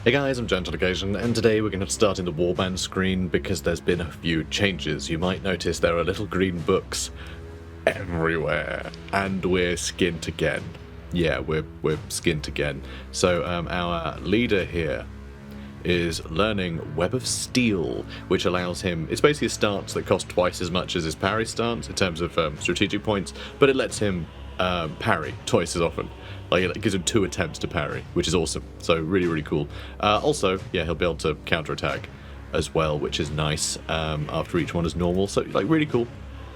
Hey guys, I'm Gentle Occasion, and today we're going to start in the warband screen because there's been a few changes. You might notice there are little green books everywhere, and we're skint again. Yeah, we're skint again. So our leader here is learning Web of Steel, which allows him... It's basically a stance that costs twice as much as his parry stance in terms of strategic points, but it lets him parry twice as often. Like, it gives him 2 attempts to parry, which is awesome. So really cool. Also, yeah, he'll be able to counterattack as well, which is nice after each one is normal. So, like, really cool.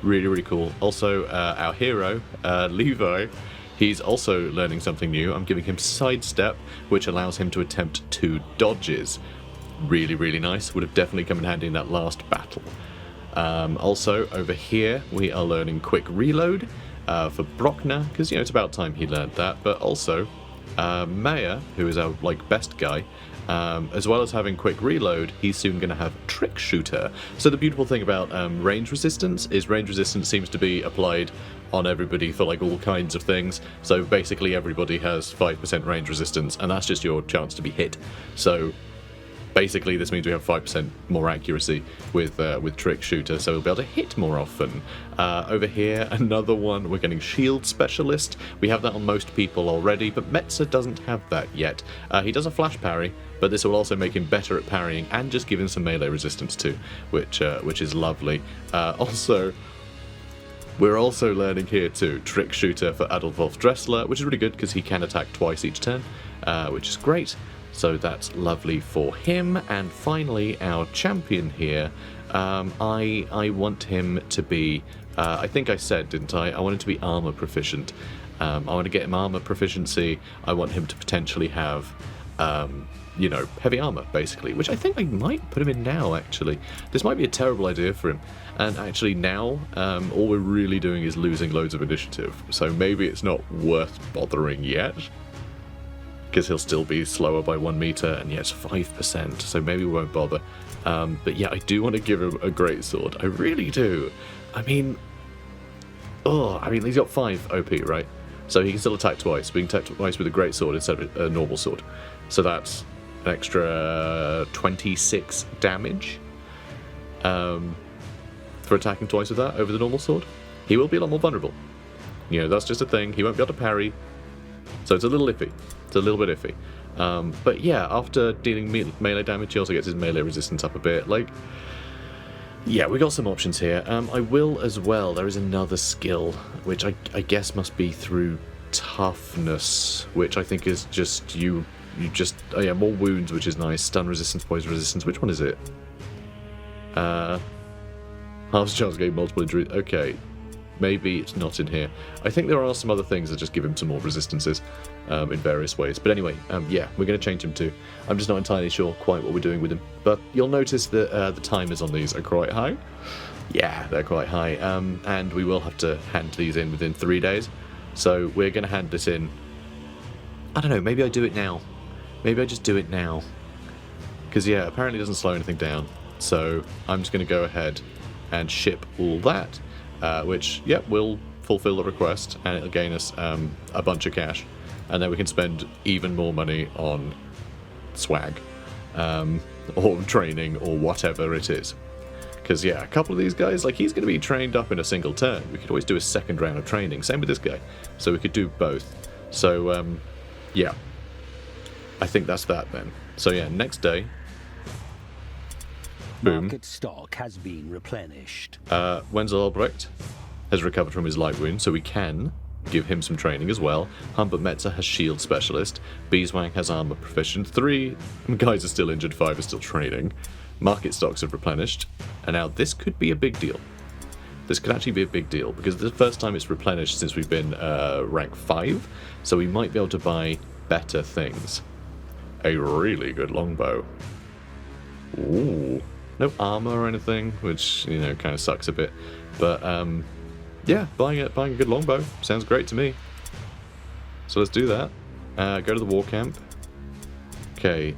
Really cool. Also, our hero, Levi, he's also learning something new. I'm giving him Sidestep, which allows him to attempt 2 dodges. Really nice. Would have definitely come in handy in that last battle. Also, over here, we are learning Quick Reload. For Brockner, because, you know, it's about time he learned that, but also Maya, who is our, like, best guy, as well as having Quick Reload, he's soon going to have Trick Shooter. So the beautiful thing about range resistance is range resistance seems to be applied on everybody for, like, all kinds of things. So basically everybody has 5% range resistance, and that's just your chance to be hit. So basically, this means we have 5% more accuracy with Trick Shooter, so we'll be able to hit more often. Over here, another one, we're getting Shield Specialist. We have that on most people already, but Metzer doesn't have that yet. He does a flash parry, but this will also make him better at parrying and just give him some melee resistance too, which is lovely. Also, we're also learning here too Trick Shooter for Adolf Dressler, which is really good because he can attack twice each turn, which is great. So that's lovely for him. And finally, our champion here, I want him to be, I think I said, didn't I? I want him to be armor proficient. I want to get him armor proficiency. I want him to potentially have, you know, heavy armor, basically, which I think I might put him in now, actually. This might be a terrible idea for him. And actually now, all we're really doing is losing loads of initiative. So maybe it's not worth bothering yet, because he'll still be slower by 1 meter, and yes, 5%, so maybe we won't bother. But yeah, I do want to give him a great sword. I really do. I mean, he's got 5 OP, right? So he can still attack twice. We can attack twice with a great sword instead of a normal sword. So that's an extra 26 damage for attacking twice with that over the normal sword. He will be a lot more vulnerable. You know, that's just a thing. He won't be able to parry. So it's a little iffy. It's a little bit iffy. But yeah, after dealing melee damage, he also gets his melee resistance up a bit. Like, yeah, we got some options here. I will as well. There is another skill, which I guess must be through toughness, which I think is just you just... Oh yeah, more wounds, which is nice. Stun resistance, poison resistance. Which one is it? Half chance getting multiple injuries. Okay. Maybe it's not in here. I think there are some other things that just give him some more resistances in various ways. But anyway, yeah, we're going to change him too. I'm just not entirely sure quite what we're doing with him. But you'll notice that the timers on these are quite high. Yeah, they're quite high. And we will have to hand these in within 3 days. So we're going to hand this in... I don't know, maybe I do it now. Maybe I just do it now. Because, yeah, apparently it doesn't slow anything down. So I'm just going to go ahead and ship all that. Which, yep, will fulfill the request, and it'll gain us a bunch of cash, and then we can spend even more money on swag, or training, or whatever it is. Because, yeah, a couple of these guys, like, he's going to be trained up in a single turn. We could always do a second round of training. Same with this guy. So we could do both. So, yeah. I think that's that, then. So, yeah, next day... Boom. Market stock has been replenished. Wenzel Albrecht has recovered from his light wound, so we can give him some training as well. Humbert Metzer has shield specialist. Beeswang has armor proficient. 3 guys are still injured, 5 are still training. Market stocks have replenished. And now this could be a big deal. This could actually be a big deal, because it's the first time it's replenished since we've been rank 5, so we might be able to buy better things. A really good longbow. Ooh. No armor or anything, which, you know, kind of sucks a bit. But, yeah, buying a good longbow sounds great to me. So let's do that. Go to the war camp. Okay,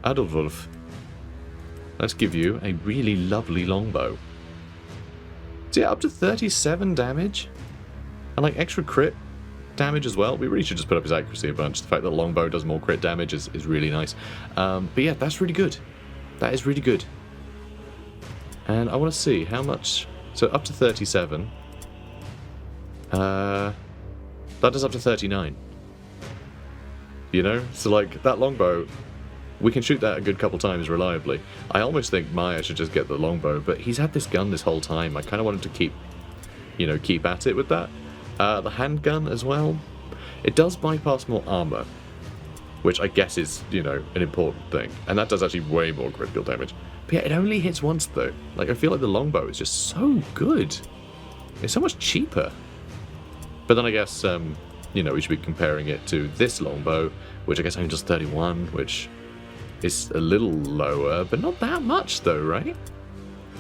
Adolf. Let's give you a really lovely longbow. So yeah, up to 37 damage. And, like, extra crit damage as well. We really should just put up his accuracy a bunch. The fact that longbow does more crit damage is really nice. But yeah, that's really good. That is really good. And I want to see how much... So up to 37. That does up to 39. You know? So like, that longbow, we can shoot that a good couple times reliably. I almost think Maya should just get the longbow, but he's had this gun this whole time. I kind of wanted to keep, you know, keep at it with that. The handgun as well. It does bypass more armor, which I guess is, you know, an important thing. And that does actually way more critical damage. But yeah, it only hits once though. Like, I feel like the longbow is just so good. It's so much cheaper. But then I guess, you know, we should be comparing it to this longbow, which I guess only does 31, which is a little lower, but not that much though, right?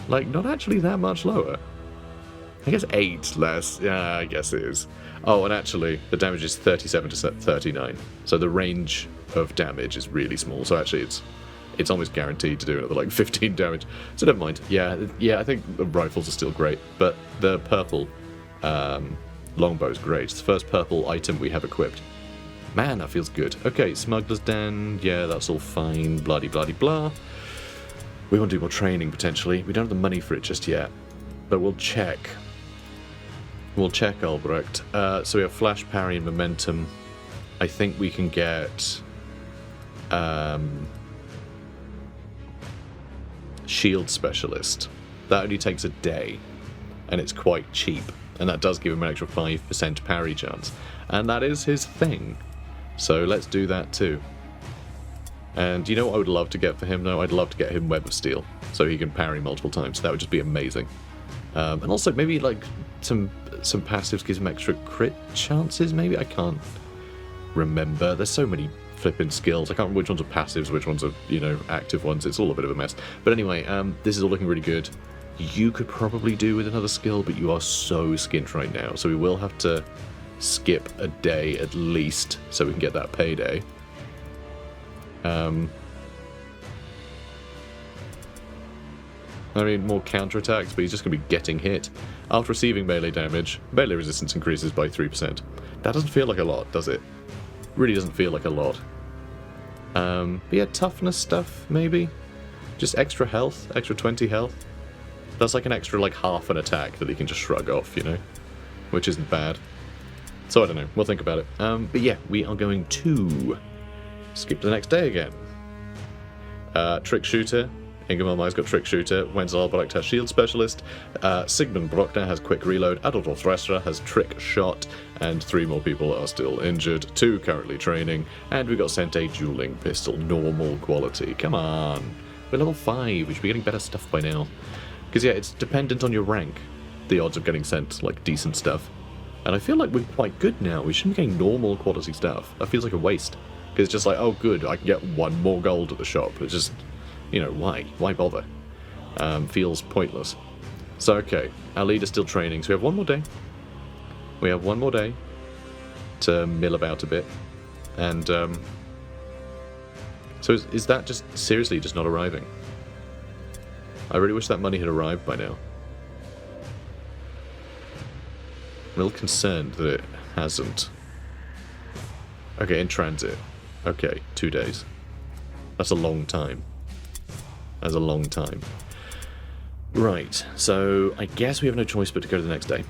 Like, not actually that much lower. I guess 8 less. Yeah, I guess it is. Oh, and actually, the damage is 37 to 39. So the range of damage is really small. So actually, it's almost guaranteed to do another, like, 15 damage. So never mind. Yeah, I think the rifles are still great. But the purple longbow is great. It's the first purple item we have equipped. Man, that feels good. Okay, Smuggler's Den. Yeah, that's all fine. Bloody, bloody, blah. We want to do more training, potentially. We don't have the money for it just yet. But we'll check. We'll check, Albrecht. So we have Flash, Parry, and Momentum. I think we can get... Shield Specialist. That only takes a day. And it's quite cheap. And that does give him an extra 5% parry chance. And that is his thing. So let's do that too. And you know what I would love to get for him, though? I'd love to get him Web of Steel. So he can parry multiple times. That would just be amazing. And also maybe like some passives gives him extra crit chances, maybe? I can't remember. There's so many flipping skills. I can't remember which ones are passives, which ones are, you know, active ones. It's all a bit of a mess. But anyway, this is all looking really good. You could probably do with another skill, but you are so skint right now. So we will have to skip a day at least so we can get that payday. I mean, more counterattacks, but he's just going to be getting hit. After receiving melee damage, melee resistance increases by 3%. That doesn't feel like a lot, does it? Really doesn't feel like a lot. But yeah, toughness stuff, maybe? Just extra health, extra 20 health. That's like an extra, like, half an attack that he can just shrug off, you know? Which isn't bad. So I don't know, we'll think about it. But yeah, we are going to skip to the next day again. Trick Shooter. Ingemalmai's got Trick Shooter, Wenzel Albrecht has Shield Specialist, Sigmund Brockner has Quick Reload, Adolf Thresher has Trick Shot, and 3 more people are still injured, 2 currently training, and we got sent a Dueling Pistol, normal quality. Come on, we're level 5, we should be getting better stuff by now. Because yeah, it's dependent on your rank, the odds of getting sent, like, decent stuff. And I feel like we're quite good now, we shouldn't be getting normal quality stuff. That feels like a waste. Because it's just like, oh good, I can get 1 more gold at the shop. It's just... You know, why? Why bother? Feels pointless. So, okay, our leader's still training, so we have 1 more day. We have 1 more day to mill about a bit. And, so is that just, seriously, just not arriving? I really wish that money had arrived by now. I'm a little concerned that it hasn't. Okay, in transit. Okay, 2 days. That's a long time. That's a long time. Right, so I guess we have no choice but to go to the next day.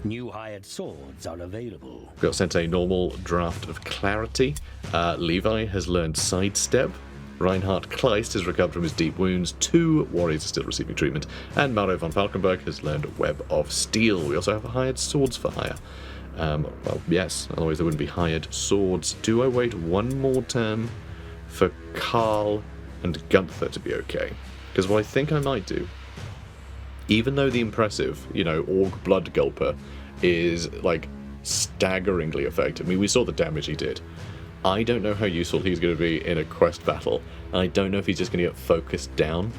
New hired swords are available. Got sent a normal draft of Clarity. Levi has learned Sidestep. Reinhard Kleist has recovered from his deep wounds. 2 warriors are still receiving treatment. And Mauro von Falkenberg has learned Web of Steel. We also have hired swords for hire. Well, yes, otherwise there wouldn't be hired swords. Do I wait 1 more turn for Karl and Gunther to be okay? Because what I think I might do, even though the impressive, you know, Orc Blood Gulper is, like, staggeringly effective. I mean, we saw the damage he did. I don't know how useful he's going to be in a quest battle. And I don't know if he's just going to get focused down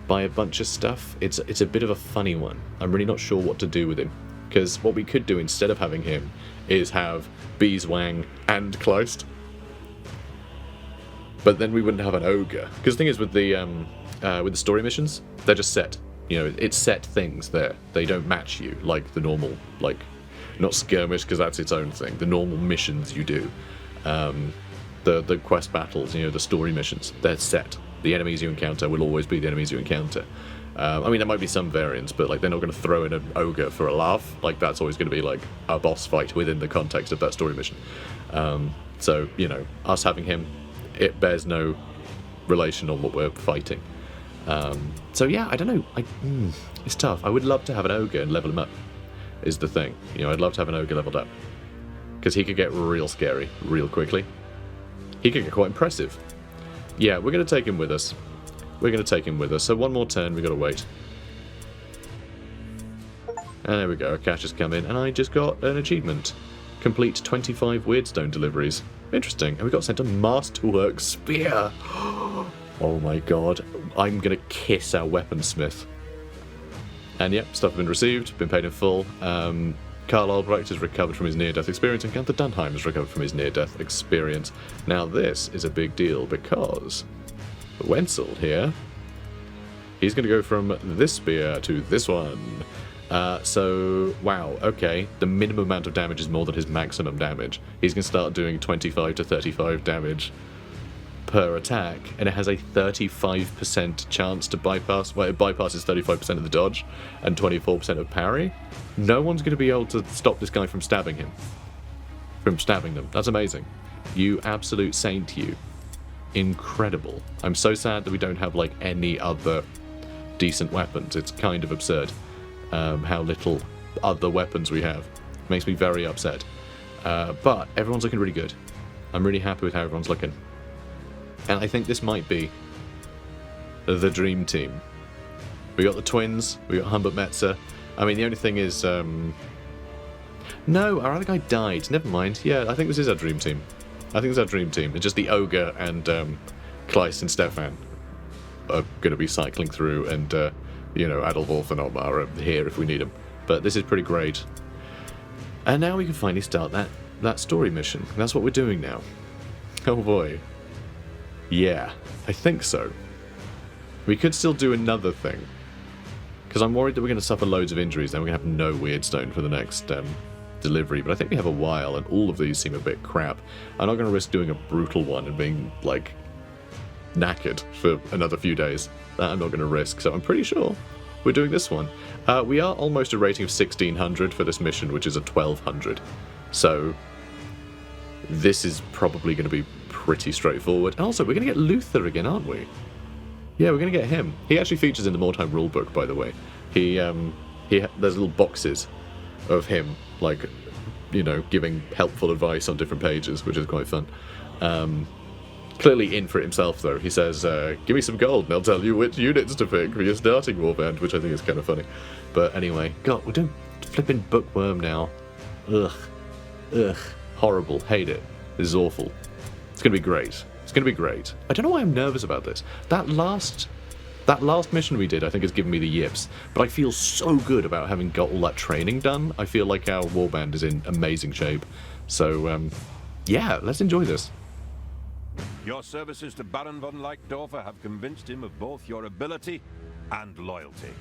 by a bunch of stuff. It's a bit of a funny one. I'm really not sure what to do with him. Because what we could do instead of having him is have Beeswang and Kleist. But then we wouldn't have an ogre. Because the thing is, with the story missions, they're just set. You know, it's set things there. They don't match you like the normal, like, Not skirmish, because that's its own thing. The normal missions you do. The quest battles, you know, the story missions, they're set. The enemies you encounter will always be the enemies you encounter. I mean, there might be some variants, but like they're not going to throw in an ogre for a laugh. Like that's always going to be like a boss fight within the context of that story mission. So, you know, us having him, it bears no relation on what we're fighting. So yeah, I don't know. It's tough. I would love to have an ogre and level him up, is the thing. You know, I'd love to have an ogre leveled up. Because he could get real scary real quickly. He could get quite impressive. Yeah, we're going to take him with us. We're going to take him with us. So one more turn, we've got to wait. And there we go, cash has come in, and I just got an achievement. Complete 25 Weirdstone deliveries. Interesting. And we got sent a Masterwork Spear. Oh my god. I'm going to kiss our weaponsmith. And yep, stuff has been received, been paid in full. Carl Albrecht has recovered from his near-death experience, and Gunther Dunheim has recovered from his near-death experience. Now this is a big deal, because Wenzel here, he's going to go from this spear to this one. So, wow, okay, the minimum amount of damage is more than his maximum damage. He's going to start doing 25 to 35 damage per attack, and it has a 35% chance to bypass. Well, it bypasses 35% of the dodge and 24% of parry. No one's going to be able to stop this guy from stabbing him. From stabbing them. That's amazing. You absolute saint, you. Incredible. I'm so sad that we don't have, like, any other decent weapons. It's kind of absurd how little other weapons we have. Makes me very upset. But everyone's looking really good. I'm really happy with how everyone's looking. And I think this might be the dream team. We got the twins, we got Humbert Metzer. I mean, the only thing is... No, our other guy died. Never mind. Yeah, I think this is our dream team. I think it's our dream team. It's just the Ogre and Kleist and Stefan are going to be cycling through, and, you know, Adolf and Omar are here if we need them. But this is pretty great. And now we can finally start that story mission. That's what we're doing now. Oh boy. Yeah, I think so. We could still do another thing. Because I'm worried that we're going to suffer loads of injuries, then we're going to have no Weirdstone for the next delivery. But I think we have a while, and all of these seem a bit crap. I'm not going to risk doing a brutal one and being, like, knackered for another few days. That I'm not going to risk, so I'm pretty sure we're doing this one. We are almost a rating of 1600 for this mission, which is a 1200. So this is probably going to be pretty straightforward. And also, we're going to get Luther again, aren't we? Yeah, we're going to get him. He actually features in the Mordheim rulebook, by the way. There's little boxes of him, like, you know, giving helpful advice on different pages, which is quite fun. Clearly in for it himself, though. He says, give me some gold and I'll tell you which units to pick for your starting warband, which I think is kind of funny. But anyway, God, we're doing flipping Bookworm now. Ugh. Ugh. Horrible. Hate it. This is awful. It's going to be great. It's going to be great. I don't know why I'm nervous about this. That last mission we did, I think, has given me the yips. But I feel so good about having got all that training done. I feel like our warband is in amazing shape. So, yeah, let's enjoy this. Your services to Baron von Leichtdorfer have convinced him of both your ability and loyalty.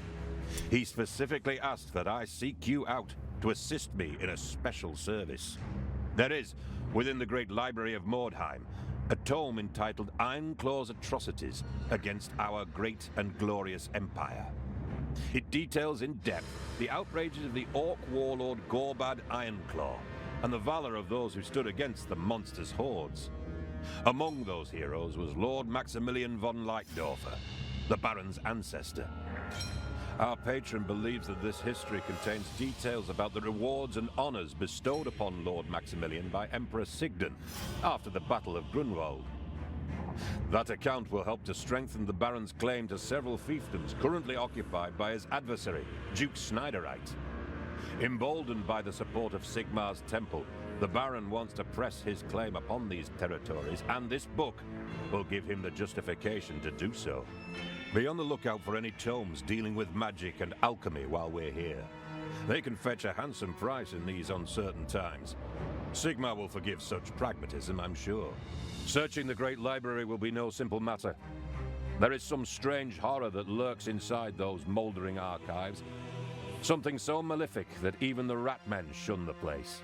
He specifically asked that I seek you out to assist me in a special service. There is, within the great library of Mordheim, a tome entitled Ironclaw's Atrocities Against Our Great and Glorious Empire. It details in depth the outrages of the Orc warlord Gorbad Ironclaw and the valor of those who stood against the monster's hordes. Among those heroes was Lord Maximilian von Leichtdorfer, the Baron's ancestor. Our patron believes that this history contains details about the rewards and honors bestowed upon Lord Maximilian by Emperor Sigden after the Battle of Grunwald. That account will help to strengthen the Baron's claim to several fiefdoms currently occupied by his adversary, Duke Schneiderite. Emboldened by the support of Sigmar's temple, the Baron wants to press his claim upon these territories, and this book will give him the justification to do so. Be on the lookout for any tomes dealing with magic and alchemy while we're here. They can fetch a handsome price in these uncertain times. Sigmar will forgive such pragmatism, I'm sure. Searching the Great Library will be no simple matter. There is some strange horror that lurks inside those mouldering archives. Something so malefic that even the rat men shun the place.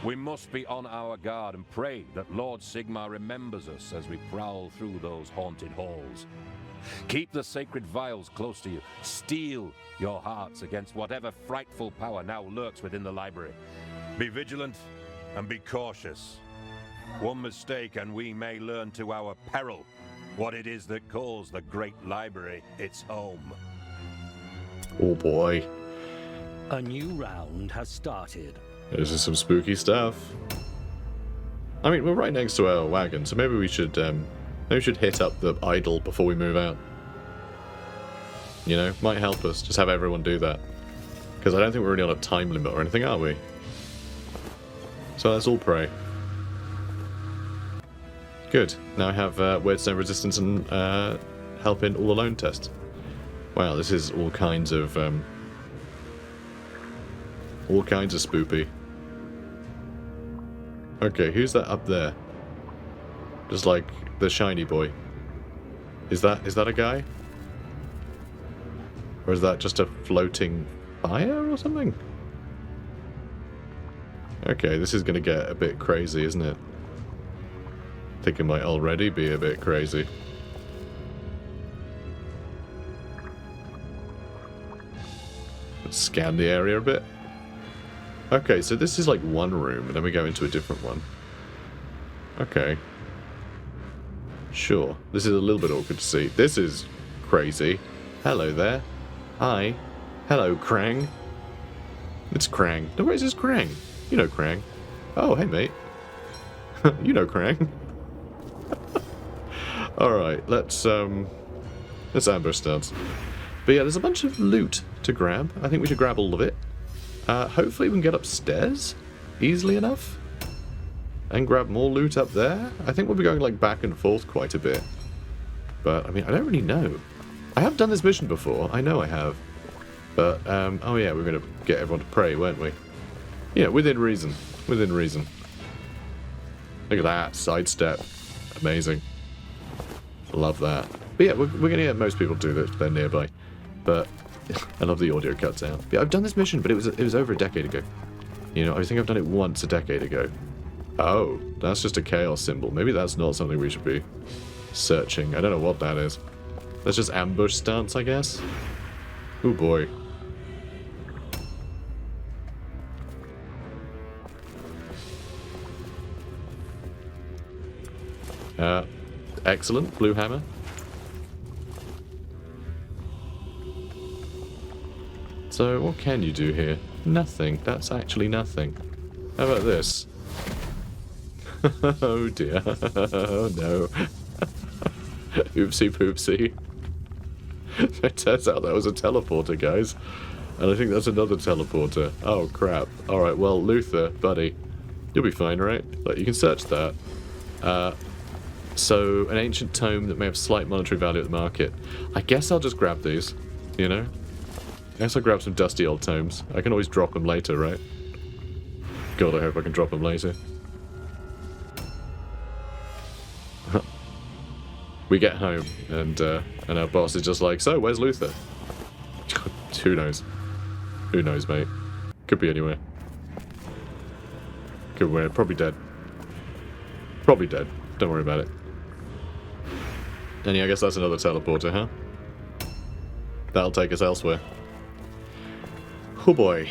We must be on our guard and pray that Lord Sigmar remembers us as we prowl through those haunted halls. Keep the sacred vials close to you. Steel your hearts against whatever frightful power now lurks within the library. Be vigilant and be cautious. One mistake and we may learn to our peril what it is that calls the great library its home. Oh boy. A new round has started. This is some spooky stuff. I mean, we're right next to our wagon, so maybe we should hit up the idol before we move out. You know, might help us. Just have everyone do that. Because I don't think we're really on a time limit or anything, are we? So let's all pray. Good. Now I have Weirdstone resistance and help in all alone test. Wow, this is all kinds of spoopy. Okay, who's that up there? Just like the shiny boy. Is that a guy? Or is that just a floating fire or something? Okay, this is gonna get a bit crazy, isn't it? I think it might already be a bit crazy. Let's scan the area a bit. Okay, so this is like one room, and then we go into a different one. Okay. Sure. This is a little bit awkward to see. This is crazy. Hello there. Hi. Hello, Krang. It's Krang. No, where is this Krang? You know Krang. Oh, hey, mate. You know Krang. Alright, let's ambush stance. But yeah, there's a bunch of loot to grab. I think we should grab all of it. Hopefully we can get upstairs easily enough. And grab more loot up there. I think we'll be going like back and forth quite a bit. But, I mean, I don't really know. I have done this mission before. I know I have. But, oh yeah, we're going to get everyone to pray, weren't we? Yeah, within reason. Within reason. Look at that. Sidestep. Amazing. Love that. But yeah, we're going to get most people to do this. They're nearby. But I love the audio cuts out. Yeah, I've done this mission, but it was over a decade ago. You know, I think I've done it once a decade ago. Oh, that's just a chaos symbol. Maybe that's not something we should be searching. I don't know what that is. That's just ambush stance, I guess. Oh boy. Excellent. Blue hammer. So, what can you do here? Nothing. That's actually nothing. How about this? Oh dear. Oh no. Oopsie poopsie. It turns out that was a teleporter, guys. And I think that's another teleporter. Oh crap. Alright, well, Luther, buddy. You'll be fine, right? Like, you can search that. So, an ancient tome that may have slight monetary value at the market. I guess I'll just grab these, you know? I guess I'll grab some dusty old tomes. I can always drop them later, right? God, I hope I can drop them later. We get home, and our boss is just like, so, where's Luther? Who knows? Who knows, mate? Could be anywhere. Could be probably dead. Probably dead. Don't worry about it. And yeah, I guess that's another teleporter, huh? That'll take us elsewhere. Oh boy.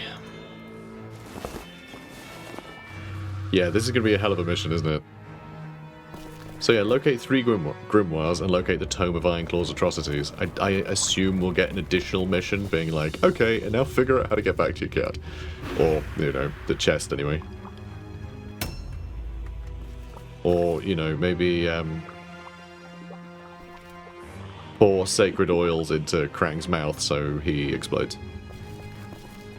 Yeah, this is going to be a hell of a mission, isn't it? So yeah, locate 3 grimoires and locate the Tome of Ironclaw's atrocities. I assume we'll get an additional mission being like, okay, and now figure out how to get back to your cat. Or, you know, the chest anyway. Or, you know, maybe pour sacred oils into Krang's mouth so he explodes.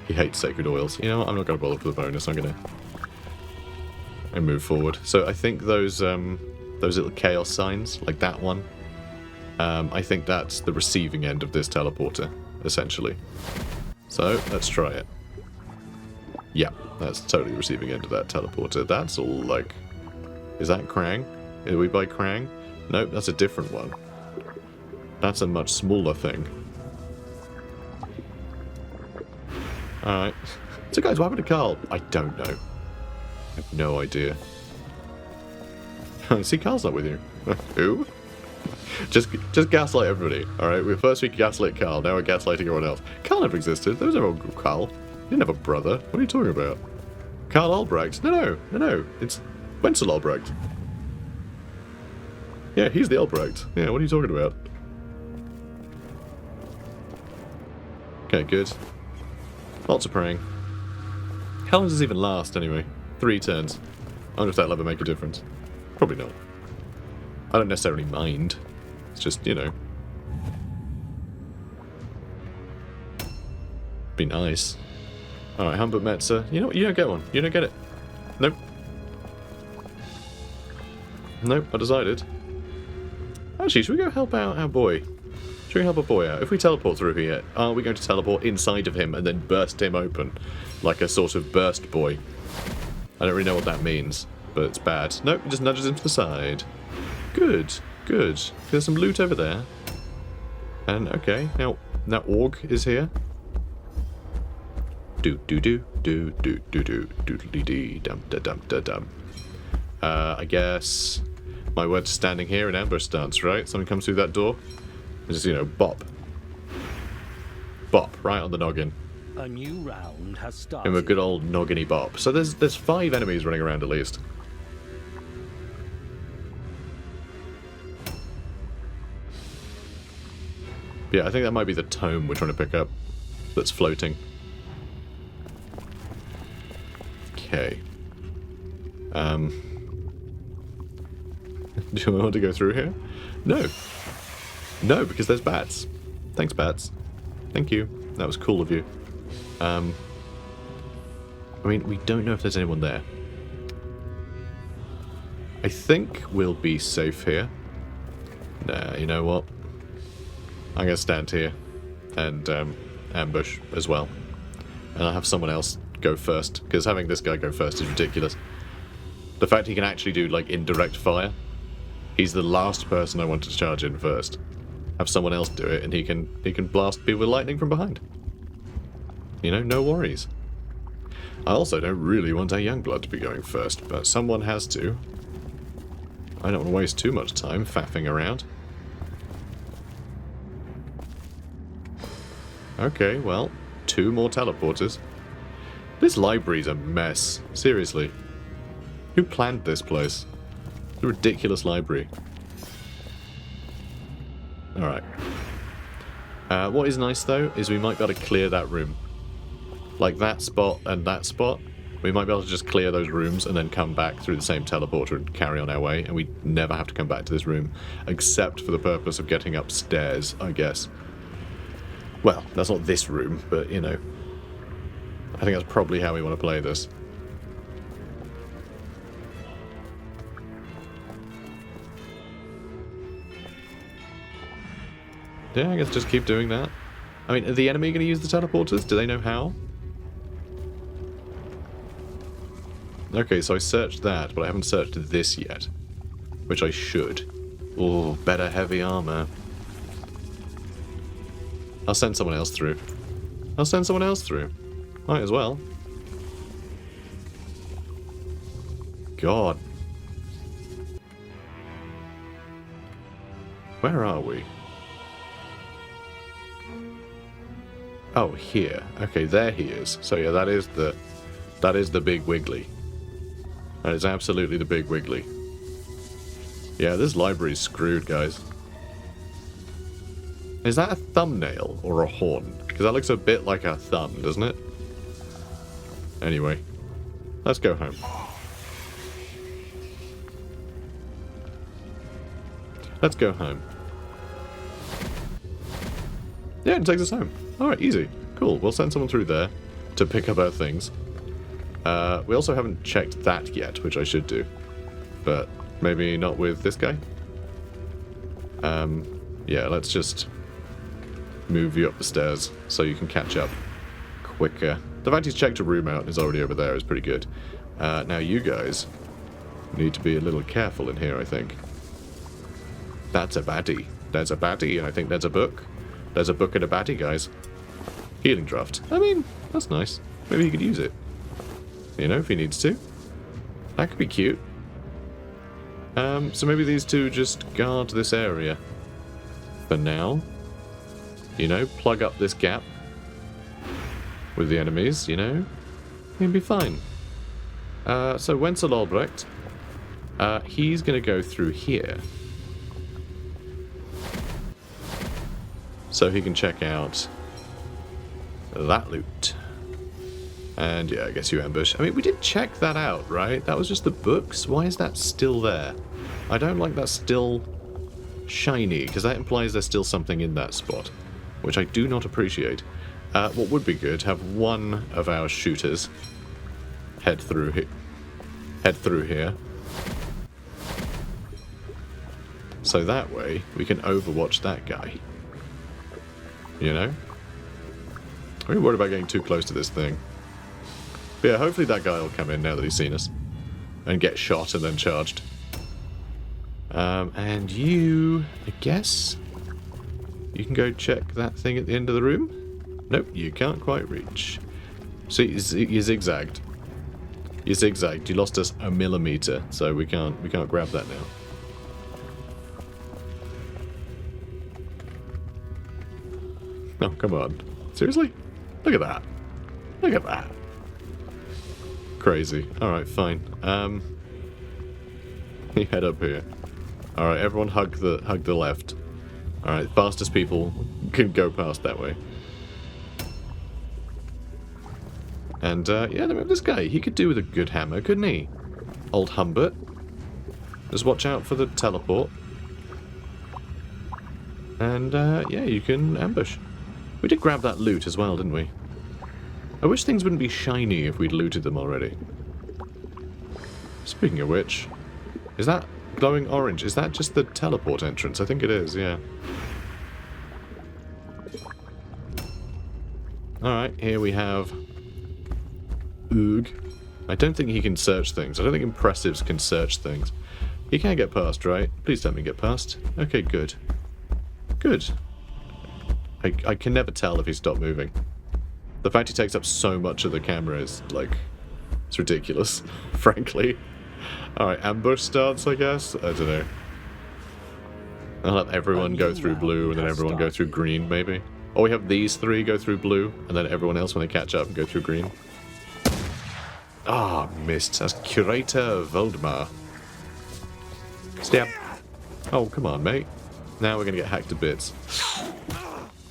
He hates sacred oils. You know what? I'm not going to bother for the bonus. I'm going to move forward. So I think those little chaos signs, like that one, I think that's the receiving end of this teleporter, essentially. So let's try it. Yeah, that's totally the receiving end of that teleporter. That's all like... Is that Krang? Are we by Krang? Nope, that's a different one. That's a much smaller thing. Alright. So guys, what happened to Carl? I don't know. I have no idea. See, Carl's not with you. Who? Just gaslight everybody, alright? First we gaslit Carl, now we're gaslighting everyone else. Carl never existed. There was never Carl. He didn't have a brother. What are you talking about? Carl Albrecht? No. It's Wenzel Albrecht. Yeah, he's the Albrecht. Yeah, what are you talking about? Okay, good. Lots of praying. How long does this even last, anyway? 3 turns. I wonder if that'll ever make a difference. Probably not. I don't necessarily mind. It's just, you know. Be nice. Alright, Humbert Metzer. You know what? You don't get one. You don't get it. Nope. Nope, I decided. Actually, should we go help out our boy? Should we help a boy out? If we teleport through here, are we going to teleport inside of him and then burst him open? Like a sort of burst boy. I don't really know what that means, but it's bad. Nope, it just nudges him to the side. Good, good. There's some loot over there. And, okay, now Org is here. Do-do-do-do-do-do-do-do-do-dee-dum-da-dum-da-dum. I guess my word's standing here in ambush stance, right? Someone comes through that door. Just, you know, bop. Bop, right on the noggin. A new round has started. Give him a good old nogginy bop. So there's 5 enemies running around at least. Yeah, I think that might be the tome we're trying to pick up. That's floating. Okay. Do I want to go through here? No. No, because there's bats. Thanks, bats. Thank you. That was cool of you. I mean, we don't know if there's anyone there. I think we'll be safe here. Nah, you know what? I'm going to stand here and ambush as well. And I'll have someone else go first, because having this guy go first is ridiculous. The fact he can actually do, like, indirect fire. He's the last person I want to charge in first. Have someone else do it, and he can blast people with lightning from behind. You know, no worries. I also don't really want our young blood to be going first, but someone has to. I don't want to waste too much time faffing around. Okay, well, 2 more teleporters. This library's a mess. Seriously. Who planned this place? It's a ridiculous library. Alright. What is nice, though, is we might be able to clear that room. Like that spot and that spot. We might be able to just clear those rooms and then come back through the same teleporter and carry on our way, and we never have to come back to this room, except for the purpose of getting upstairs, I guess. Well, that's not this room, but, you know. I think that's probably how we want to play this. Yeah, I guess just keep doing that. I mean, are the enemy going to use the teleporters? Do they know how? Okay, so I searched that, but I haven't searched this yet. Which I should. Oh, better heavy armor. I'll send someone else through. I'll send someone else through. Might as well. God. Where are we? Oh, here. Okay, there he is. So yeah, that is the Big Wiggly. That is absolutely the Big Wiggly. Yeah, this library's screwed, guys. Is that a thumbnail or a horn? Because that looks a bit like a thumb, doesn't it? Anyway, let's go home. Let's go home. Yeah, it takes us home. Alright, easy. Cool, we'll send someone through there to pick up our things. We also haven't checked that yet, which I should do. But maybe not with this guy. Yeah, let's just move you up the stairs so you can catch up quicker. The fact he's checked a room out and is already over there is pretty good. Now you guys need to be a little careful in here, I think. That's a baddie. There's a baddie, and I think there's a book. There's a book and a baddie, guys. Healing draft. I mean, that's nice. Maybe he could use it. You know, if he needs to. That could be cute. So maybe these two just guard this area. For now. You know, plug up this gap. With the enemies, you know. He'll be fine. So Wenzel Albrecht. He's going to go through here. So he can check out that loot. And yeah, I guess you ambush. I mean, we did check that out, right? That was just the books. Why is that still there? I don't like that still shiny, because that implies there's still something in that spot, which I do not appreciate. What would be good, have one of our shooters head through here. So that way, we can overwatch that guy. You know? I'm worried about getting too close to this thing. But yeah, hopefully that guy will come in now that he's seen us. And get shot and then charged. And you, I guess, you can go check that thing at the end of the room? Nope, you can't quite reach. See, you zigzagged. You zigzagged. You lost us a millimeter, so we can't grab that now. Oh, come on. Seriously? Look at that. Look at that. Crazy. Alright, fine. You head up here. Alright, everyone hug the left. Alright, fastest people can go past that way. And, yeah, this guy, he could do with a good hammer, couldn't he? Old Humbert. Just watch out for the teleport. And, yeah, you can ambush. We did grab that loot as well, didn't we? I wish things wouldn't be shiny if we'd looted them already. Speaking of which, is that glowing orange? Is that just the teleport entrance? I think it is, yeah. Alright, here we have Oog. I don't think he can search things. I don't think impressives can search things. He can get past, right? Please let me get past. Okay, good. Good. I can never tell if he stopped moving. The fact he takes up so much of the camera is, like, it's ridiculous, frankly. Alright, ambush starts, I guess? I don't know. I'll let everyone go through blue and then everyone go through green, maybe. Or we have these three go through blue and then everyone else, when they catch up, go through green. Ah, missed. That's Curator Voldemar. Stab. Oh, come on, mate. Now we're gonna get hacked to bits.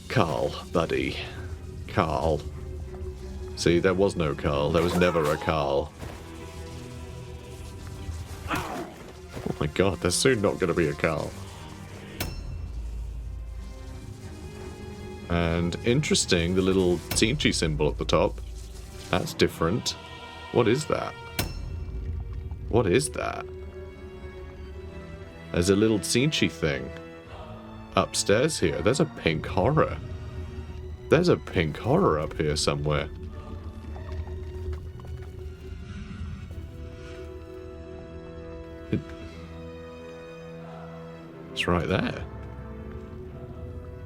Carl, buddy. Carl. See, there was no Carl. There was never a Carl. Oh my god, there's soon not going to be a Carl. And interesting, the little Tsinchi symbol at the top. That's different. What is that? What is that? There's a little Tsinchi thing. Upstairs here. There's a pink horror. There's a pink horror up here somewhere. It's right there.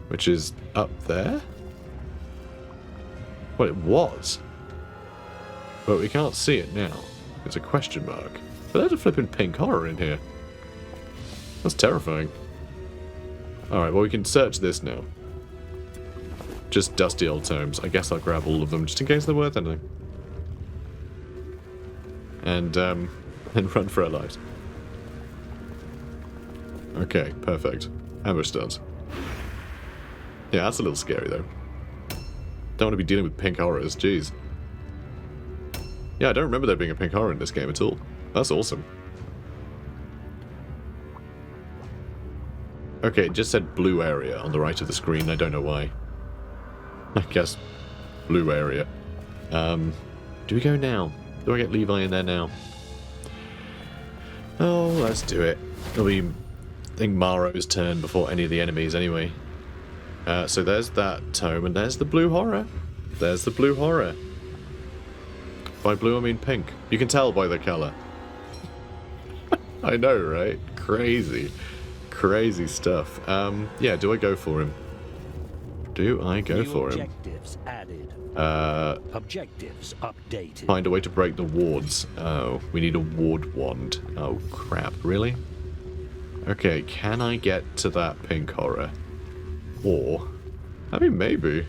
Which is up there? Well, it was. But we can't see it now. It's a question mark. But there's a flipping pink horror in here. That's terrifying. Alright, well we can search this now. Just dusty old tomes. I guess I'll grab all of them just in case they're worth anything. And run for our lives. Okay, perfect. Ambush starts. Yeah, that's a little scary though. Don't want to be dealing with pink horrors, jeez. Yeah, I don't remember there being a pink horror in this game at all. That's awesome. Okay, it just said blue area on the right of the screen. I don't know why. I guess blue area. Do we go now? Do I get Levi in there now? Oh, let's do it. It'll be, I think, Maro's turn before any of the enemies anyway. So there's that tome, and there's the blue horror. There's the blue horror. By blue I mean pink. You can tell by the colour. I know, right? Crazy. Crazy stuff. Yeah, do I go for him? New for him? objectives added. Objectives updated. Find a way to break the wards. Oh, we need a ward wand. Oh, crap. Really? Okay, can I get to that pink horror? Or... I mean, maybe.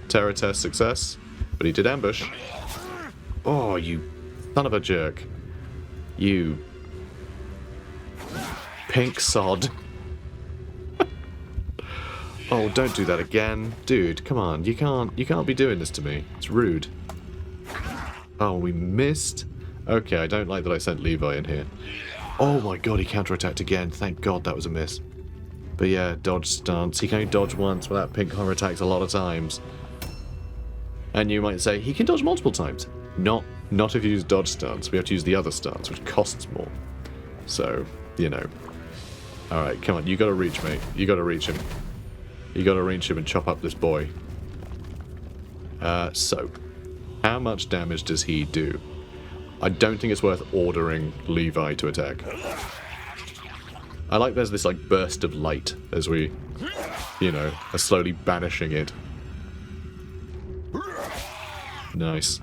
Terror test success. But he did ambush. Oh, you son of a jerk. You... pink sod. Oh, don't do that again. Dude, come on. You can't be doing this to me. It's rude. Oh, we missed. Okay, I don't like that I sent Levi in here. Oh my god, he counterattacked again. Thank god that was a miss. But yeah, dodge stance. He can only dodge once, but that pink horror attacks a lot of times. And you might say, he can dodge multiple times. Not if you use dodge stance. We have to use the other stance, which costs more. So, you know. Alright, come on. You gotta reach, mate. You gotta reach him. You gotta reach him and chop up this boy. So, how much damage does he do? I don't think it's worth ordering Levi to attack. I like there's this, like, burst of light as we, you know, are slowly banishing it. Nice.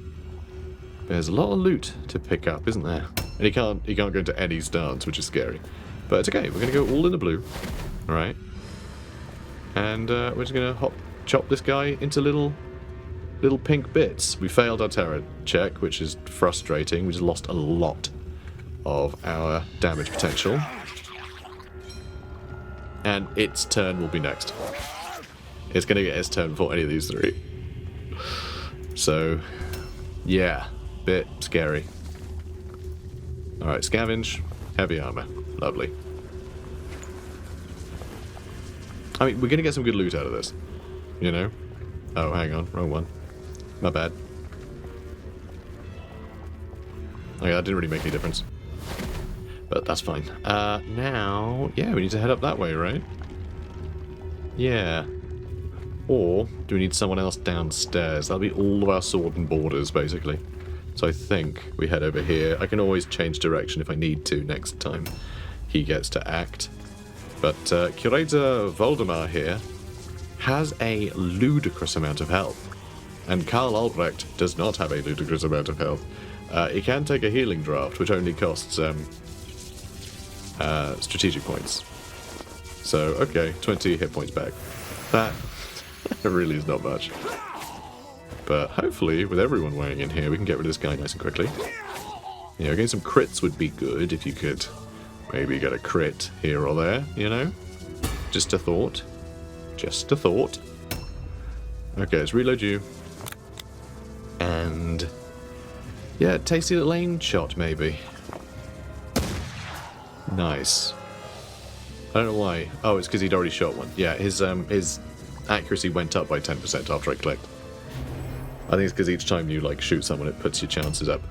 There's a lot of loot to pick up, isn't there? And he can't go into any stance, which is scary. But it's okay, we're gonna go all in the blue. Alright. And we're just gonna chop this guy into little pink bits. We failed our terror check, which is frustrating. We just lost a lot of our damage potential. And its turn will be next. It's gonna get its turn before any of these three. So, yeah, bit scary. Alright, scavenge, heavy armor. Lovely. I mean, we're gonna get some good loot out of this. You know? Oh, hang on, wrong one. My bad. Okay, that didn't really make any difference. But that's fine. Now, yeah, we need to head up that way, right? Yeah. Or, do we need someone else downstairs? That'll be all of our sword and borders, basically. So I think we head over here. I can always change direction if I need to next time he gets to act. But Curator Voldemar here has a ludicrous amount of health. And Karl Albrecht does not have a ludicrous amount of health. He can take a healing draft, which only costs strategic points. So, okay, 20 hit points back. That really is not much. But hopefully, with everyone weighing in here, we can get rid of this guy nice and quickly. Yeah, getting some crits would be good if you could maybe get a crit here or there, you know? Just a thought. Just a thought. Okay, let's reload you. And... yeah, tasty little aim shot, maybe. Nice. I don't know why. Oh, it's because he'd already shot one. Yeah, his accuracy went up by 10% after I clicked. I think it's because each time you, like, shoot someone, it puts your chances up.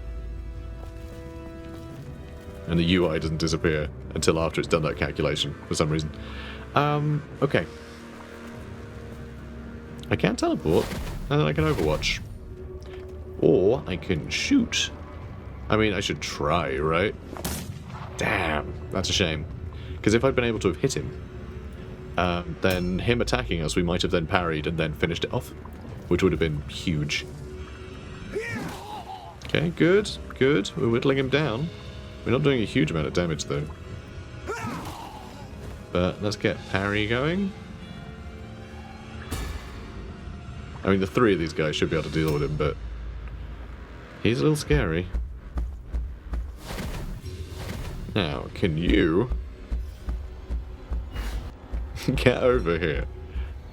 And the UI doesn't disappear until after it's done that calculation, for some reason. Okay. I can teleport, and then I can overwatch. Or I can shoot. I mean, I should try, right? Damn, that's a shame. Because if I'd been able to have hit him, then him attacking us, we might have then parried and then finished it off, which would have been huge. Okay, good, good. We're whittling him down. We're not doing a huge amount of damage, though. But let's get parry going. I mean, the three of these guys should be able to deal with him, but he's a little scary. Now, can you get over here?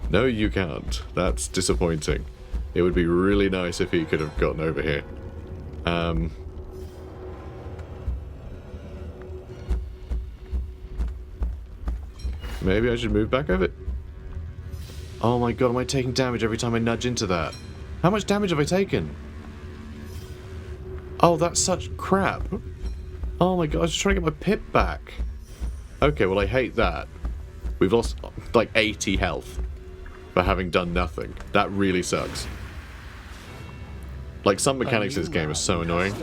No, you can't. That's disappointing. It would be really nice if he could have gotten over here. Maybe I should move back over. Oh my god, am I taking damage every time I nudge into that? How much damage have I taken? Oh, that's such crap. Oh my god, I was just trying to get my pip back. Okay, well I hate that. We've lost like 80 health for having done nothing. That really sucks. Like, some mechanics in this game are so annoying.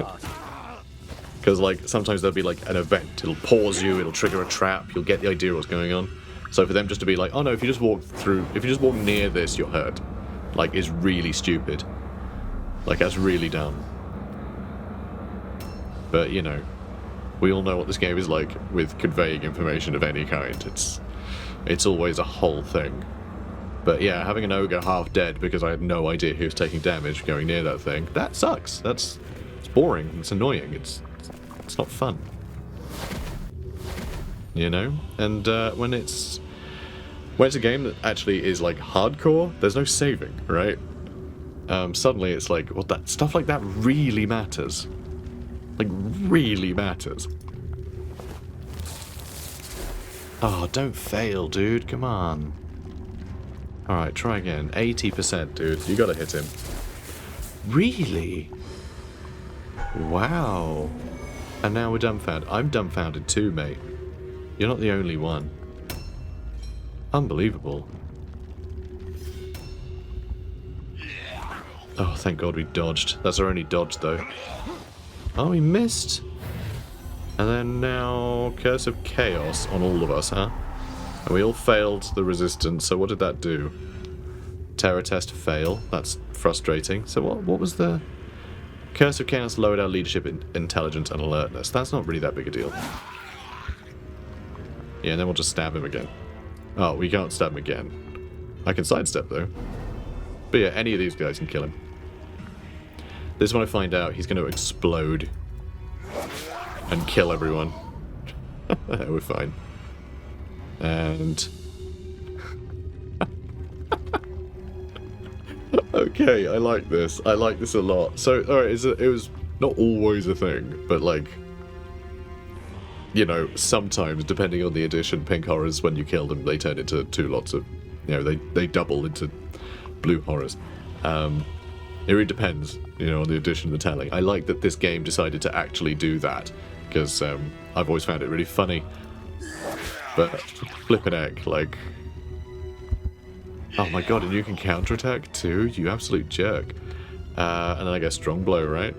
Because, like, sometimes there'll be, like, an event. It'll pause you, it'll trigger a trap, you'll get the idea of what's going on. So for them just to be like, oh no, if you just walk near this, you're hurt, like, is really stupid. Like, that's really dumb. But, you know, we all know what this game is like with conveying information of any kind. It's always a whole thing. But yeah, having an ogre half dead because I had no idea he was taking damage going near that thing, that sucks. It's boring. It's annoying. It's not fun. You know? And when it's a game that actually is like hardcore, there's no saving, right? Suddenly it's like, well, that stuff like that really matters. Like, really matters. Oh, don't fail, dude. Come on. Alright, try again. 80%, dude. You gotta hit him. Really? Wow. And now we're dumbfounded. I'm dumbfounded too, mate. You're not the only one. Unbelievable. Oh, thank God we dodged. That's our only dodge, though. Oh, we missed. And then now Curse of Chaos on all of us, huh? And we all failed the resistance, so what did that do? Terror test fail. That's frustrating. So what was the... Curse of Chaos lowered our leadership, intelligence, and alertness. That's not really that big a deal. Yeah, and then we'll just stab him again. Oh, we can't stab him again. I can sidestep, though. But yeah, any of these guys can kill him. This is when I find out he's going to explode and kill everyone. We're fine. And... okay, I like this. I like this a lot. So, alright, it was not always a thing, but like... You know, sometimes, depending on the edition, pink horrors, when you kill them, they turn into two lots of... You know, they double into blue horrors. It really depends, you know, on the edition of the telling. I like that this game decided to actually do that, because I've always found it really funny. But flippin' heck, like... Oh my god, and you can counterattack too? You absolute jerk. And then I guess strong blow, right?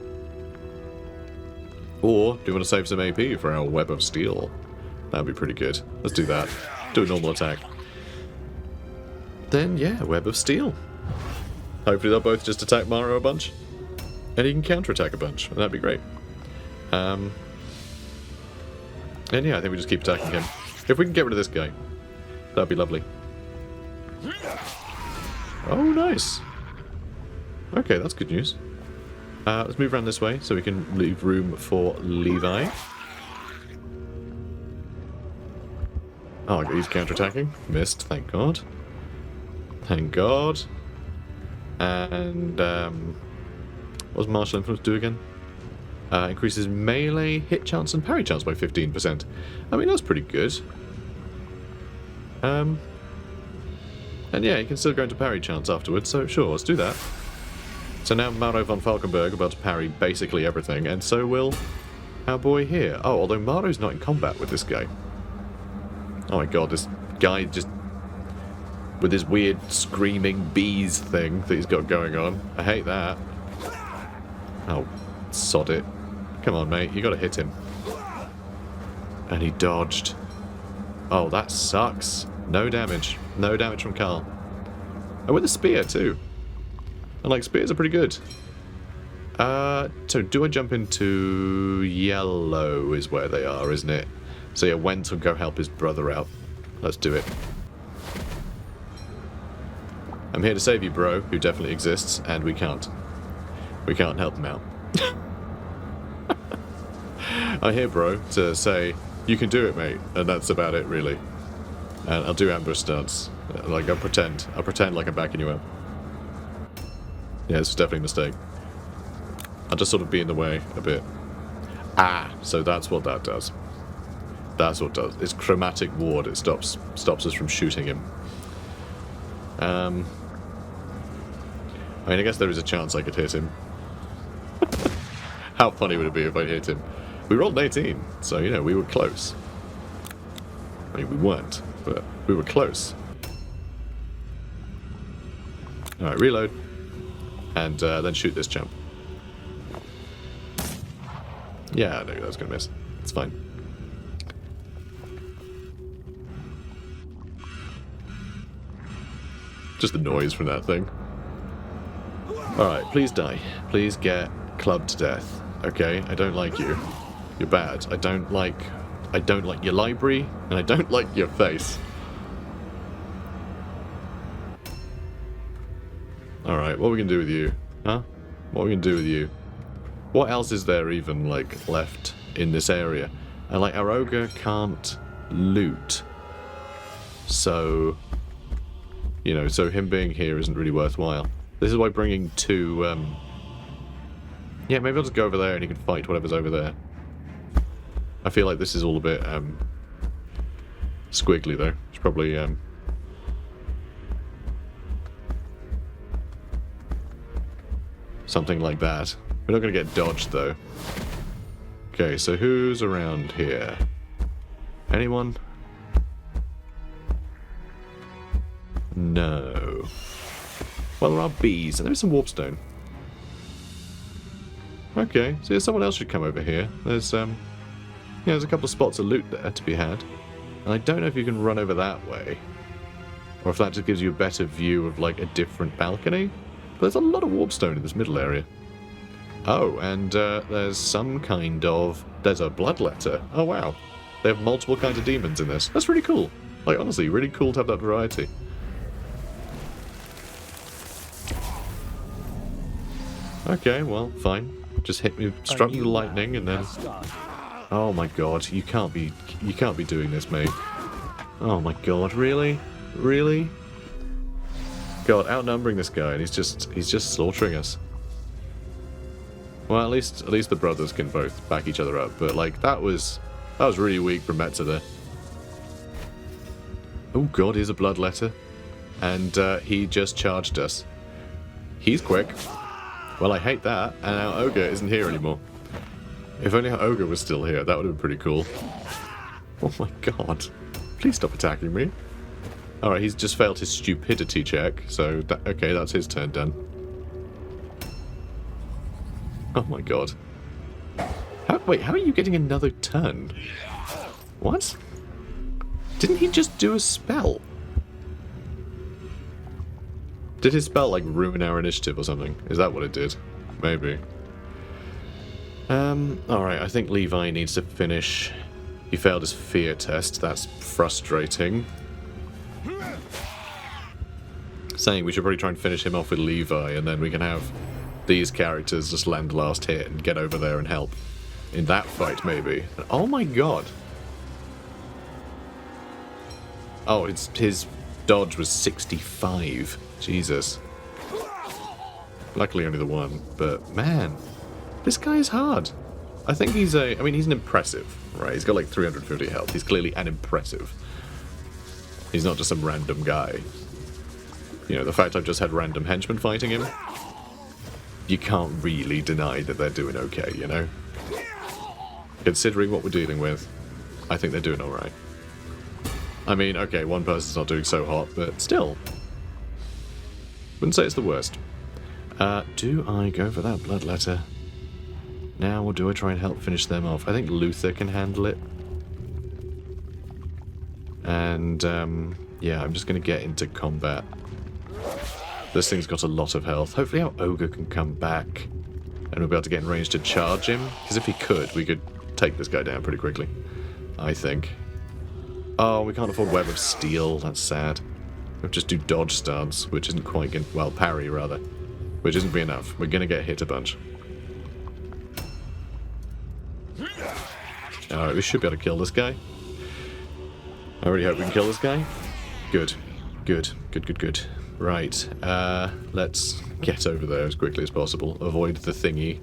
Or, do you want to save some AP for our Web of Steel? That'd be pretty good. Let's do that. Do a normal attack. Then, yeah, Web of Steel. Hopefully they'll both just attack Maro a bunch. And he can counterattack a bunch, and that'd be great. And yeah, I think we just keep attacking him. If we can get rid of this guy, that'd be lovely. Oh, nice. Okay, that's good news. Let's move around this way so we can leave room for Levi. Oh, he's counterattacking. Missed, thank God. Thank God. And, what does Martial Influence do again? Increases melee, hit chance, and parry chance by 15%. I mean, that's pretty good. And yeah, you can still go into parry chance afterwards, so sure, let's do that. So now Maro von Falkenberg about to parry basically everything, and so will our boy here. Oh, although Maro's not in combat with this guy. Oh my god, this guy just... with his weird screaming bees thing that he's got going on. I hate that. Oh, sod it. Come on, mate, you gotta hit him. And he dodged. Oh, that sucks. No damage. No damage from Carl. And with a spear, too. And, like, spears are pretty good. So do I jump into yellow is where they are, isn't it? So yeah, Went will go help his brother out. Let's do it. I'm here to save you, bro, who definitely exists, and we can't. We can't help him out. I'm here, bro, to say, you can do it, mate, and that's about it, really. And I'll do ambush stunts. Like, I'll pretend like I'm backing you up. Yeah, this is definitely a mistake. I'll just sort of be in the way a bit. Ah, so that's what that does. That's what it does. It's chromatic ward. It stops us from shooting him. I mean, I guess there is a chance I could hit him. How funny would it be if I hit him? We rolled an 18, so, you know, we were close. I mean, we weren't, but we were close. Alright, reload. And then shoot this chump. Yeah, I knew that was going to miss. It's fine. Just the noise from that thing. Alright, please die. Please get clubbed to death. Okay, I don't like you. You're bad. I don't like your library, and I don't like your face. Alright, what are we gonna do with you? Huh? What are we gonna do with you? What else is there even, like, left in this area? And, like, our ogre can't loot. So, you know, so him being here isn't really worthwhile. This is why bringing two, yeah, maybe I'll just go over there and he can fight whatever's over there. I feel like this is all a bit, squiggly, though. It's probably, something like that. We're not going to get dodged, though. Okay, so who's around here? Anyone? No. Well, there are bees, and there's some warpstone. Okay, so someone else should come over here. There's, yeah, there's a couple of spots of loot there to be had. And I don't know if you can run over that way. Or if that just gives you a better view of, like, a different balcony. But there's a lot of warpstone in this middle area. Oh, and there's some kind of... There's a bloodletter. Oh, wow. They have multiple kinds of demons in this. That's really cool. Like, honestly, really cool to have that variety. Okay, well, fine. Just hit me, struck me with lightning, and then... Oh my god, you can't be doing this, mate. Oh my god, really? Really? God, outnumbering this guy, and he's just slaughtering us. Well, at least the brothers can both back each other up, but like that was really weak from Metza there. Oh god, here's a bloodletter, and he just charged us. He's quick. Well, I hate that, and our ogre isn't here anymore. If only our ogre was still here, that would have been pretty cool. Oh my god. Please stop attacking me. Alright, he's just failed his stupidity check, so okay, that's his turn done. Oh my god. Wait, how are you getting another turn? What? Didn't he just do a spell? Did his spell, like, ruin our initiative or something? Is that what it did? Maybe. Alright, I think Levi needs to finish. He failed his fear test. That's frustrating. Saying we should probably try and finish him off with Levi, and then we can have these characters just land last hit and get over there and help. In that fight, maybe. Oh my god. Oh, his dodge was 65. Jesus. Luckily only the one, but man, this guy is hard. I think he's I mean, he's an impressive, right? He's got like 350 health. He's clearly an impressive. He's not just some random guy. You know, the fact I've just had random henchmen fighting him, you can't really deny that they're doing okay, you know? Considering what we're dealing with, I think they're doing alright. I mean, okay, one person's not doing so hot, but still. Wouldn't say it's the worst. Do I go for that bloodletter now, or do I try and help finish them off? I think Luther can handle it. And, yeah, I'm just going to get into combat. This thing's got a lot of health. Hopefully our ogre can come back, and we'll be able to get in range to charge him. Because if he could, we could take this guy down pretty quickly, I think. Oh, we can't afford Web of Steel. That's sad. We'll just do dodge stance, which isn't quite going to... Well, parry, rather. Which isn't be enough. We're going to get hit a bunch. Alright, we should be able to kill this guy. I really hope we can kill this guy. Good. Good. Good, good, good. Right. Let's get over there as quickly as possible. Avoid the thingy.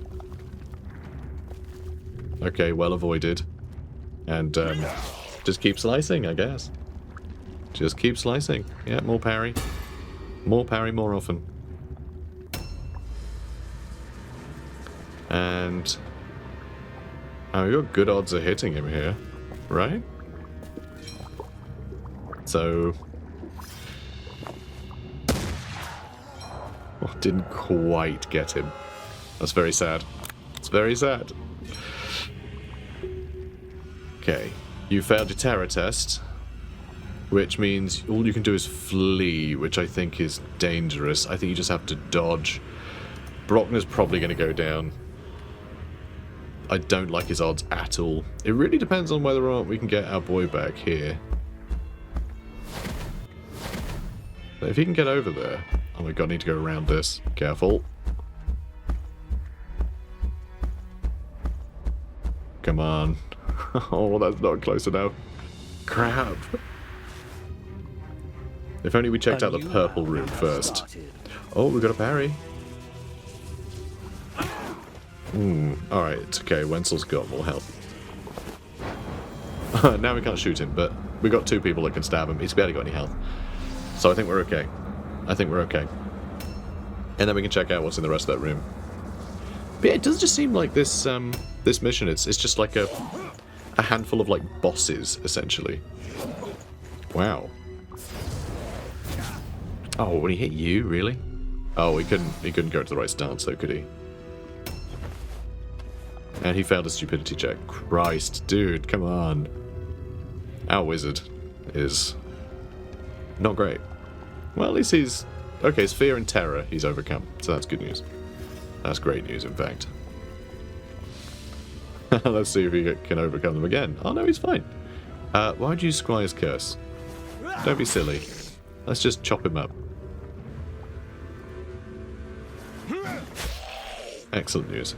Okay, well avoided. And, just keep slicing, I guess. Just keep slicing. Yeah, more parry. More parry more often. And... oh, we've got good odds of hitting him here, right? So... oh, didn't quite get him. That's very sad. It's very sad. Okay. You failed your terror test. which means all you can do is flee, which I think is dangerous. I think you just have to dodge. Brockner's probably going to go down. I don't like his odds at all. It really depends on whether or not we can get our boy back here. But if he can get over there... Oh my god, I need to go around this. Careful. Come on. Oh, that's not close enough. Crap. If only we checked out the purple room first. Oh, we got a parry. Alright, okay, Wenzel's got more health. Now we can't shoot him, but we got two people that can stab him. He's barely got any health. So I think we're okay. I think we're okay. And then we can check out what's in the rest of that room. But yeah, it does just seem like this this mission, it's just like a handful of like bosses, essentially. Wow. Oh, when he hit you, really? Oh, he couldn't go to the right stance though, could he? And he failed a stupidity check. Christ, dude, come on. Our wizard is not great. Well, at least he's... Okay, his fear and terror he's overcome, so that's good news. That's great news, in fact. Let's see if he can overcome them again. Oh, no, he's fine. Why would you use Squire's Curse? Don't be silly. Let's just chop him up. Excellent news.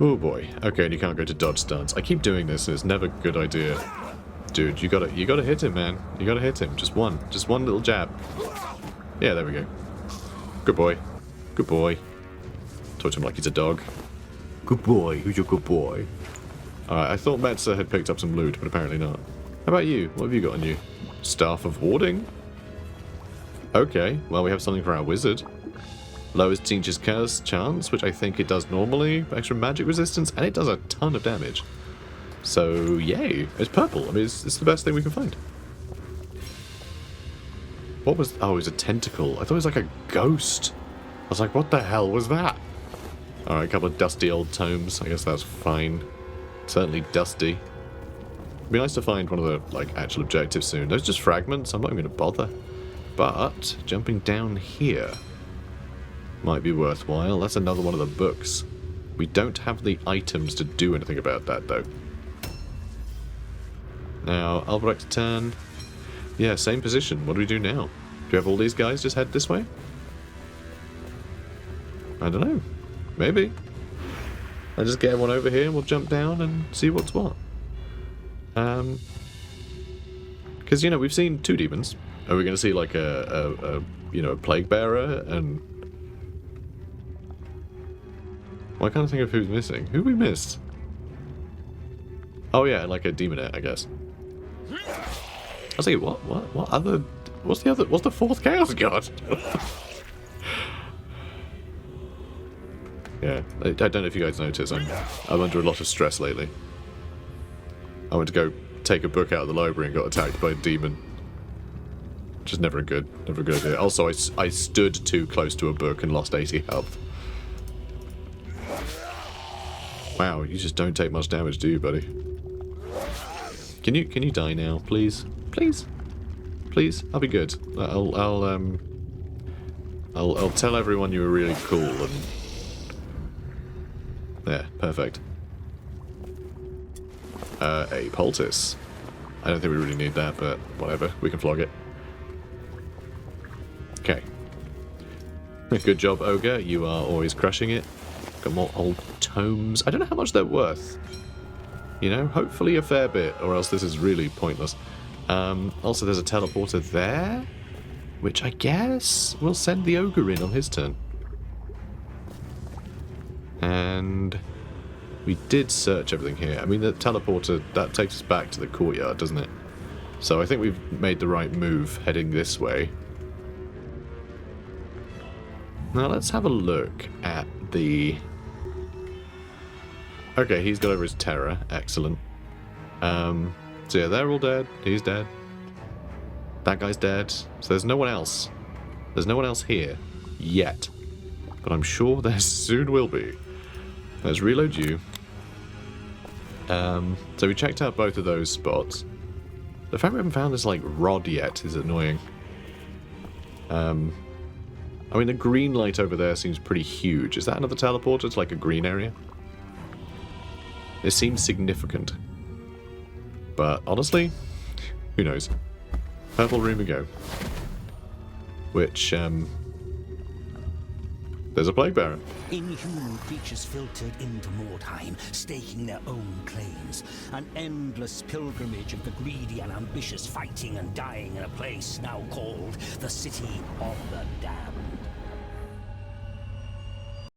Oh boy. Okay, and you can't go to dodge stance. I keep doing this and it's never a good idea. Dude, you gotta hit him, man. You gotta hit him. Just one little jab. Yeah, there we go. Good boy. Good boy. Talk to him like he's a dog. Good boy. Who's your good boy? Alright, I thought Metzer had picked up some loot, but apparently not. How about you? What have you got on you? Staff of Warding? Okay, well we have something for our wizard. Lowers Teach's Curse chance, which I think it does normally. Extra magic resistance, and it does a ton of damage. So, yay. It's purple. I mean, it's the best thing we can find. What was... Oh, it was a tentacle. I thought it was like a ghost. I was like, what the hell was that? Alright, a couple of dusty old tomes. I guess that's fine. Certainly dusty. It'd be nice to find one of the, like, actual objectives soon. Those are just fragments. I'm not even going to bother. But, jumping down here might be worthwhile. That's another one of the books. We don't have the items to do anything about that, though. Now, Albrecht's turn. Yeah, same position. What do we do now? Do we have all these guys just head this way? I don't know. Maybe. I'll just get everyone over here and we'll jump down and see what's what. Because, you know, we've seen two demons. Are we going to see, like, a plague bearer and... Well, I can't think of who's missing. Who we missed? Oh yeah, like a demonette, I guess. I was thinking, what other... What's the fourth Chaos God? Yeah, I don't know if you guys noticed, I'm under a lot of stress lately. I went to go take a book out of the library and got attacked by a demon. Which is never a good idea. Also, I stood too close to a book and lost 80 health. Wow, you just don't take much damage, do you, buddy? Can you die now, please? Please? Please? I'll be good. I'll tell everyone you were really cool and... Yeah, perfect. A poultice. I don't think we really need that, but whatever. We can flog it. Okay. Good job, Ogre. You are always crushing it. Got more old tomes. I don't know how much they're worth. You know, hopefully a fair bit, or else this is really pointless. Also, there's a teleporter there, which I guess will send the ogre in on his turn. And we did search everything here. I mean, the teleporter, that takes us back to the courtyard, doesn't it? So I think we've made the right move heading this way. Now let's have a look at the... Okay, he's got over his terror. Excellent. So yeah, they're all dead. He's dead. That guy's dead. So there's no one else. There's no one else here. Yet. But I'm sure there soon will be. Let's reload you. So we checked out both of those spots. The fact we haven't found this, like, rod yet is annoying. I mean, the green light over there seems pretty huge. Is that another teleporter to, like, a green area? It seems significant. But, honestly, who knows? Purple room we go. Which, there's a plague bearer. Inhuman creatures filtered into Mordheim, staking their own claims. An endless pilgrimage of the greedy and ambitious fighting and dying in a place now called the City of the Damned.